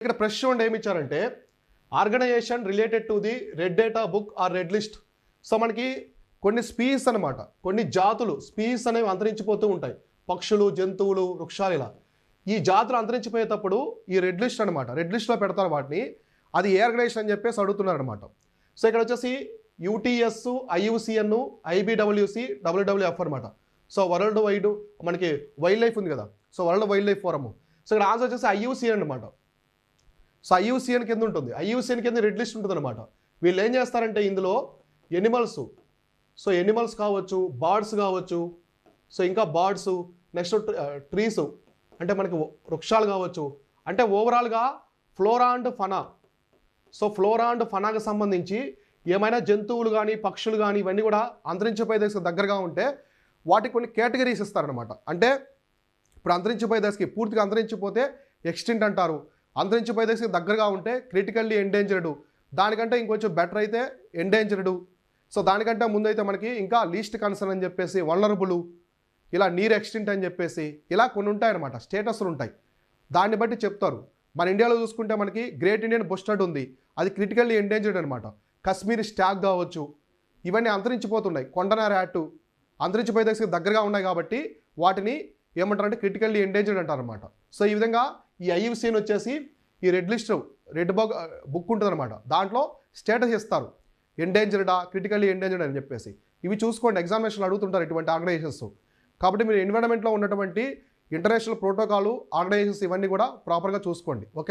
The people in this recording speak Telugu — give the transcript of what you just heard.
ఇక్కడ ప్రెస్ చూడండి ఏమి ఇచ్చారంటే organisation related to the red data book or red list. So మనకి కొన్ని స్పీస్ అనమాట, కొన్ని జాతులు స్పీస్ అనేవి అంతరించిపోతూ ఉంటాయి. పక్షులు, జంతువులు, వృక్షాలు ఇలా. ఈ జాతులు అంతరించిపోయేటప్పుడు ఈ రెడ్ లిస్ట్ అనమాట, రెడ్ లిస్ట్లో పెడతారు వాటిని. అది ఏ ఆర్గనైజేషన్ అని చెప్పేసి అడుగుతున్నారు అనమాట. సో ఇక్కడ వచ్చేసి యూటీఎస్, ఐయుసిఎన్, ఐబిడబ్ల్యూసి, డబ్ల్యూడబ్ల్యూఎఫ్ అనమాట. సో వరల్డ్ వైడ్ మనకి వైల్డ్ లైఫ్ ఉంది కదా, so world wild life forum. So ఇక్కడ ఆన్సర్ వచ్చేసి ఐయుసిఎన్ అనమాట. సో ఐయుసిఎన్ కింద ఉంటుంది, ఐయుసిఎన్ కింద రెడ్ లిస్ట్ ఉంటుంది అనమాట. వీళ్ళు ఏం చేస్తారంటే ఇందులో ఎనిమల్స్, సో ఎనిమల్స్ కావచ్చు, బర్డ్స్ కావచ్చు, సో ఇంకా బర్డ్స్, నెక్స్ట్ ట్రీస్ అంటే మనకి వృక్షాలు కావచ్చు, అంటే ఓవరాల్గా flora and fauna. So flora and ఫనాకి సంబంధించి ఏమైనా జంతువులు కానీ పక్షులు కానీ ఇవన్నీ కూడా అంతరించిపోయే దశకు దగ్గరగా ఉంటే వాటికి కొన్ని కేటగిరీస్ ఇస్తారనమాట. అంటే ఇప్పుడు అంతరించిపోయే దశకి పూర్తిగా అంతరించిపోతే ఎక్స్టింట్ అంటారు, అంతరించిపోయే దశకి దగ్గరగా ఉంటే క్రిటికల్లీ ఎండేంజర్డ్, దానికంటే ఇంకొంచెం బెటర్ అయితే ఎండేంజర్డ్, సో దానికంటే ముందైతే మనకి ఇంకా లీస్ట్ కన్సర్న్ అని చెప్పేసి వల్నరబుల్, ఇలా నీర్ ఎక్స్టింట్ అని చెప్పేసి ఇలా కొన్ని ఉంటాయన్నమాట, స్టేటస్లు ఉంటాయి. దాన్ని బట్టి చెప్తారు. మన ఇండియాలో చూసుకుంటే మనకి గ్రేట్ ఇండియన్ బస్టర్డ్ ఉంది, అది క్రిటికల్లీ ఎండేంజర్డ్ అనమాట. కాశ్మీరీ స్టాగ్ కావచ్చు, ఇవన్నీ అంతరించిపోతున్నాయి. కొండనార్ యాటు అంతరించిపోయే దశకి దగ్గరగా ఉన్నాయి కాబట్టి వాటిని ఏమంటారంటే క్రిటికల్లీ ఎండేంజర్డ్ అంటారనమాట. సో ఈ విధంగా ఈ ఐయుసిఎన్ వచ్చేసి ఈ రెడ్ లిస్ట్, రెడ్ బుక్ ఉంటుంది అనమాట. దాంట్లో స్టేటస్ ఇస్తారు, ఎండేంజర్డా, క్రిటికల్లీ ఎండేంజర్డ్ అని చెప్పేసి. ఇవి చూసుకోండి, ఎగ్జామినేషన్లు అడుగుతుంటారు ఇటువంటి ఆర్గనైజేషన్స్. కాబట్టి మీరు ఎన్విరాన్మెంట్లో ఉన్నటువంటి ఇంటర్నేషనల్ ప్రోటోకాల్, ఆర్గనైజేషన్స్ ఇవన్నీ కూడా ప్రాపర్గా చూసుకోండి. ఓకే.